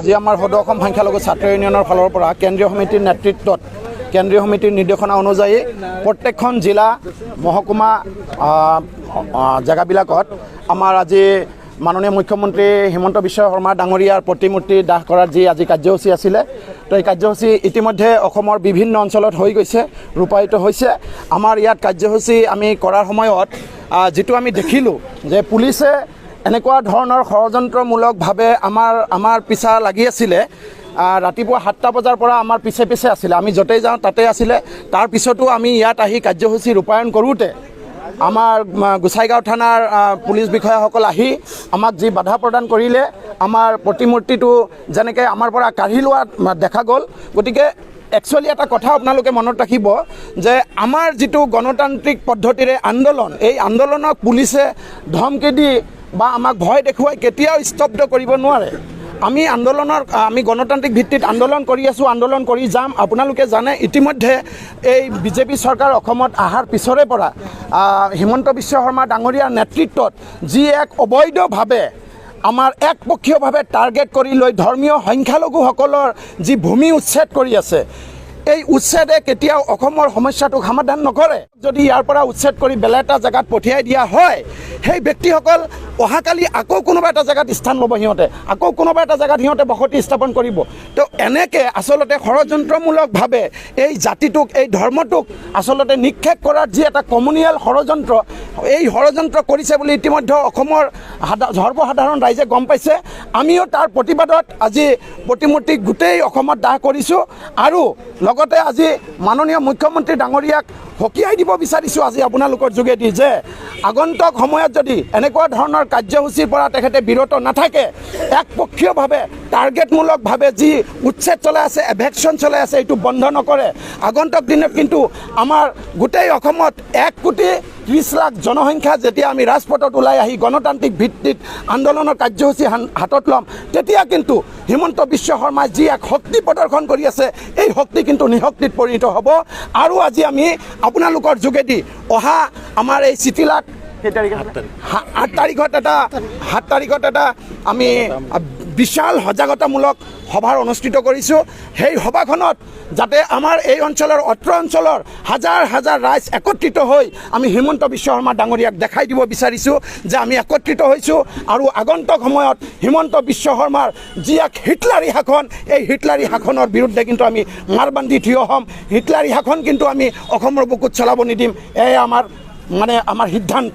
আজি আমাৰ সদৌ অসম সংখ্যালঘু ছাত্ৰ ইউনিয়নৰ ফালৰ পৰা কেন্দ্ৰীয় সমিতিৰ নেতৃত্বত কেন্দ্ৰীয় সমিতিৰ নিৰ্দেশনা অনুযায়ী প্ৰত্যেকখন জিলা মহকুমা জেগাবিলাকত আমাৰ আজি মাননীয় মুখ্যমন্ত্ৰী হিমন্ত বিশ্ব শৰ্মা ডাঙৰীয়াৰ প্ৰতিমূৰ্তি দাহ কৰাৰ যি আজি কাৰ্যসূচী আছিলে তো এই কাৰ্যসূচী ইতিমধ্যে অসমৰ বিভিন্ন অঞ্চলত হৈ গৈছে ৰূপায়িত হৈছে। আমাৰ ইয়াত কাৰ্যসূচী আমি কৰাৰ সময়ত যিটো আমি দেখিলোঁ যে পুলিচে এনেকুৱা ধৰণৰ ষড়যন্ত্ৰমূলকভাৱে আমাৰ পিছা লাগি আছিলে। ৰাতিপুৱা 7টা বজাৰ পৰা আমাৰ পিছে পিছে আছিলে, আমি য'তেই যাওঁ তাতে আছিলে। তাৰপিছতো আমি ইয়াত আহি কাৰ্যসূচী ৰূপায়ণ কৰোঁতে আমাৰ গোসাইগাঁও থানাৰ পুলিচ বিষয়াসকল আহি আমাক যি বাধা প্ৰদান কৰিলে, আমাৰ প্ৰতিমূৰ্তিটো যেনেকৈ আমাৰ পৰা কাঢ়ি লোৱা দেখা গ'ল। গতিকে একচুৱেলি এটা কথা আপোনালোকে মনত ৰাখিব যে আমাৰ যিটো গণতান্ত্ৰিক পদ্ধতিৰে আন্দোলন, এই আন্দোলনক পুলিচে ধমকি দি বা আমাক ভয় দেখুৱাই কেতিয়াও স্তব্ধ কৰিব নোৱাৰে। আমি গণতান্ত্ৰিক ভিত্তিত আন্দোলন কৰি আছোঁ, আন্দোলন কৰি যাম। আপোনালোকে জানে ইতিমধ্যে এই বিজেপি চৰকাৰ অসমত অহাৰ পিছৰে পৰা হিমন্ত বিশ্ব শৰ্মা ডাঙৰীয়াৰ নেতৃত্বত যি এক অবৈধভাৱে আমাৰ একপক্ষীয়ভাৱে টাৰ্গেট কৰি লৈ ধৰ্মীয় সংখ্যালঘুসকলৰ যি ভূমি উচ্ছেদ কৰি আছে, এই উচ্ছেদে কেতিয়াও অসমৰ সমস্যাটোক সমাধান নকৰে। যদি ইয়াৰ পৰা উচ্ছেদ কৰি বেলেগ এটা জেগাত পঠিয়াই দিয়া হয়, সেই ব্যক্তিসকল অহাকালি আকৌ কোনোবা এটা জেগাত স্থান ল'ব, আকৌ কোনোবা এটা জেগাত বসতি স্থাপন কৰিব। তো এনেকৈ আচলতে ষড়যন্ত্ৰমূলকভাৱে এই জাতিটোক, এই ধৰ্মটোক আচলতে নিক্ষেপ কৰাৰ যি এটা কমিউনিয়েল ষড়যন্ত্ৰ, এই ষড়যন্ত্ৰ কৰিছে বুলি ইতিমধ্যে অসমৰ সৰ্বসাধাৰণ ৰাইজে গম পাইছে। আমিও তাৰ প্ৰতিবাদত আজি প্ৰতিমূৰ্তি গোটেই অসমত দাহ কৰিছোঁ আৰু লগতে আজি মাননীয় মুখ্যমন্ত্ৰী ডাঙৰীয়াক সকীয়াই দিব বিচাৰিছোঁ আজি আপোনালোকৰ যোগেদি যে আগন্তুক সময়ত যদি এনেকুৱা ধৰণৰ কাৰ্যসূচীৰ পৰা তেখেতে বিৰত নাথাকে, একপক্ষীয়ভাৱে টাৰ্গেটমূলকভাৱে যি উচ্ছেদ চলাই আছে, এভেকশ্যন চলাই আছে, এইটো বন্ধ নকৰে, আগন্তুক দিনত কিন্তু আমাৰ গোটেই অসমত 1,30,00,000 জনসংখ্যা যেতিয়া আমি ৰাজপথত ওলাই আহি গণতান্ত্ৰিক ভিত্তিত আন্দোলনৰ কাৰ্যসূচী হাতত ল'ম, তেতিয়া কিন্তু হিমন্ত বিশ্ব শৰ্মাই যি এক শক্তি প্ৰদৰ্শন কৰি আছে, এই শক্তি কিন্তু নিশক্তিত পৰিণত হ'ব। আৰু আজি আমি আপোনালোকৰ যোগেদি অহা আমাৰ এই চিঠিলাক 7 তাৰিখত এটা আমি বিশাল সজাগতামূলক সভাৰ অনুষ্ঠিত কৰিছোঁ। সেই সভাখনত যাতে আমাৰ এই অঞ্চলৰ অত্ৰ অঞ্চলৰ হাজাৰ হাজাৰ ৰাইজ একত্ৰিত হৈ আমি হিমন্ত বিশ্ব শৰ্মা ডাঙৰীয়াক দেখাই দিব বিচাৰিছোঁ যে আমি একত্ৰিত হৈছোঁ আৰু আগন্তুক সময়ত হিমন্ত বিশ্ব শৰ্মাৰ যি এক হিটলাৰী শাসন, এই হিটলাৰী শাসনৰ বিৰুদ্ধে কিন্তু আমি মাৰ বান্ধি থিয় হ'ম। হিটলাৰী শাসন কিন্তু আমি অসমৰ বুকুত চলাব নিদিম। এয়াই আমাৰ সিদ্ধান্ত।